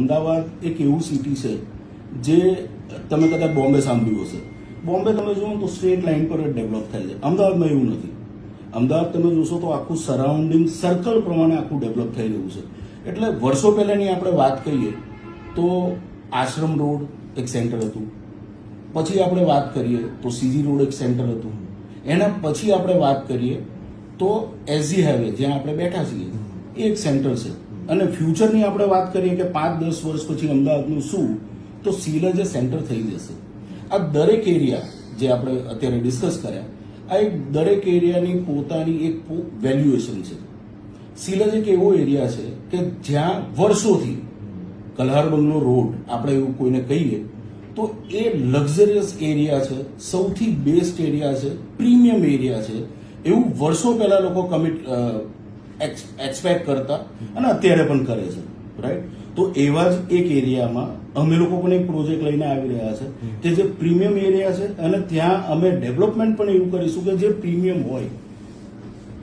અમદાવાદ એક એવું સિટી છે જે તમે કદાચ બોમ્બે સાંભળ્યું હશે. બોમ્બે તમે જુઓ તો સ્ટ્રેટ લાઇન પર જ ડેવલપ થાય છે. અમદાવાદમાં એવું નથી. અમદાવાદ તમે જોશો તો આખું સરાઉન્ડિંગ સર્કલ પ્રમાણે આખું ડેવલપ થઈ રહ્યું છે. એટલે વર્ષો પહેલાની આપણે વાત કરીએ તો આશ્રમ રોડ એક સેન્ટર હતું, પછી આપણે વાત કરીએ તો સીજી રોડ એક સેન્ટર હતું, એના પછી આપણે વાત કરીએ તો એસજી હાઈવે જ્યાં આપણે બેઠા છીએ એ એક સેન્ટર છે. અને ફ્યુચરની આપણે વાત કરીએ કે 5-10 વર્ષ પછી અમદાવાદનું શું, તો સિલજ એ સેન્ટર થઈ જશે. આ દરેક એરિયા જે આપણે અત્યારે ડિસ્કસ કર્યા, આ એક દરેક એરિયાની પોતાની એક વેલ્યુએશન છે. સિલજ એક એવો એરિયા છે કે જ્યાં વર્ષોથી કલ્હાર બંગલો રોડ આપણે એવું કોઈને કહીએ તો એ લક્ઝરિયસ એરિયા છે, સૌથી બેસ્ટ એરિયા છે, પ્રીમિયમ એરિયા છે, એવું વર્ષો પહેલા લોકો એક્સપેક્ટ કરતા અને અત્યારે પણ કરે છે, રાઈટ. તો એવા જ એક એરિયામાં અમે લોકો પણ એક પ્રોજેક્ટ લઈને આવી રહ્યા છે કે જે પ્રીમિયમ એરિયા છે અને ત્યાં અમે ડેવલપમેન્ટ પણ એવું કરીશું કે જે પ્રીમિયમ હોય.